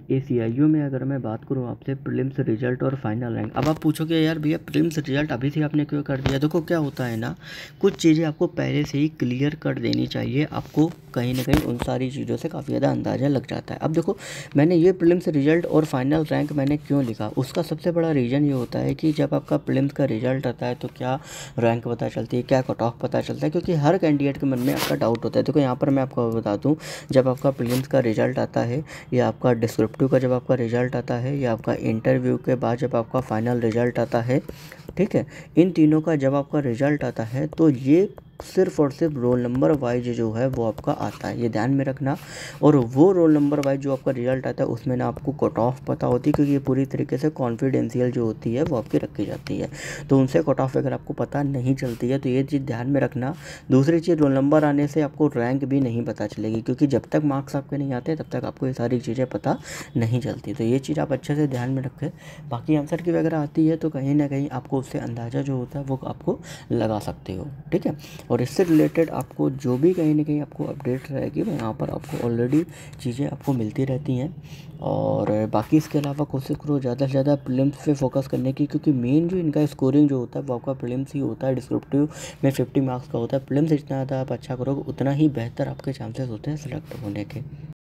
ACIU में अगर मैं बात करूँ आपसे प्रीलिम्स रिजल्ट और फाइनल रैंक। अब आप पूछोगे यार भैया प्रीलिम्स रिजल्ट अभी से आपने क्यों कर दिया? देखो क्या होता है ना, कुछ चीज़ें आपको पहले से ही क्लियर कर देनी चाहिए, आपको कहीं ना कहीं उन सारी चीज़ों से काफ़ी ज़्यादा अंदाज़ा लग जाता है। अब देखो मैंने ये प्रीलिम्स रिजल्ट और फाइनल रैंक मैंने क्यों लिखा, उसका सबसे बड़ा रीज़न ये होता है कि जब आपका प्रीलिम्स का रिजल्ट आता है तो क्या रैंक पता चलती है, क्या कट ऑफ पता चलता है, क्योंकि हर कैंडिडेट के मन में आपका डाउट होता है। देखो यहाँ पर मैं आपको बता दूँ, जब आपका प्रीलिम्स का रिजल्ट आता है या आपका डिस्क्रिप्टिव का जब आपका रिजल्ट आता है या आपका इंटरव्यू के बाद जब आपका फाइनल रिजल्ट आता है, ठीक है, इन तीनों का जब आपका रिजल्ट आता है तो ये सिर्फ और सिर्फ रोल नंबर वाइज जो है वो आपका आता है, ये ध्यान में रखना। और वो रोल नंबर वाइज जो आपका रिजल्ट आता है उसमें ना आपको कट ऑफ पता होती है, क्योंकि ये पूरी तरीके से कॉन्फिडेंशियल जो होती है वो आपकी रखी जाती है, तो उनसे कट ऑफ अगर आपको पता नहीं चलती है तो ये चीज़ ध्यान में रखना। दूसरी चीज़, रोल नंबर आने से आपको रैंक भी नहीं पता चलेगी, क्योंकि जब तक मार्क्स आपके नहीं आते तब तक आपको ये सारी चीज़ें पता नहीं चलती, तो ये चीज़ आप अच्छे से ध्यान में रखें। बाकी आंसर की वगैरह आती है तो कहीं ना कहीं आपको उससे अंदाज़ा जो होता है वो आपको लगा सकते हो, ठीक है। और इससे रिलेटेड आपको जो भी कहीं ना कहीं आपको अपडेट रहेगी वो यहाँ पर आपको ऑलरेडी चीज़ें आपको मिलती रहती हैं। और बाकी इसके अलावा कोशिश करो ज़्यादा से ज़्यादा प्रीलिम्स पे फोकस करने की, क्योंकि मेन जो इनका स्कोरिंग जो होता है वो आपका प्रीलिम्स ही होता है। डिस्क्रिप्टिव में 50 मार्क्स का होता है, प्रीलिम्स जितना ज़्यादा आप अच्छा करोगे उतना ही बेहतर आपके चांसेस होते हैं सेलेक्ट होने के।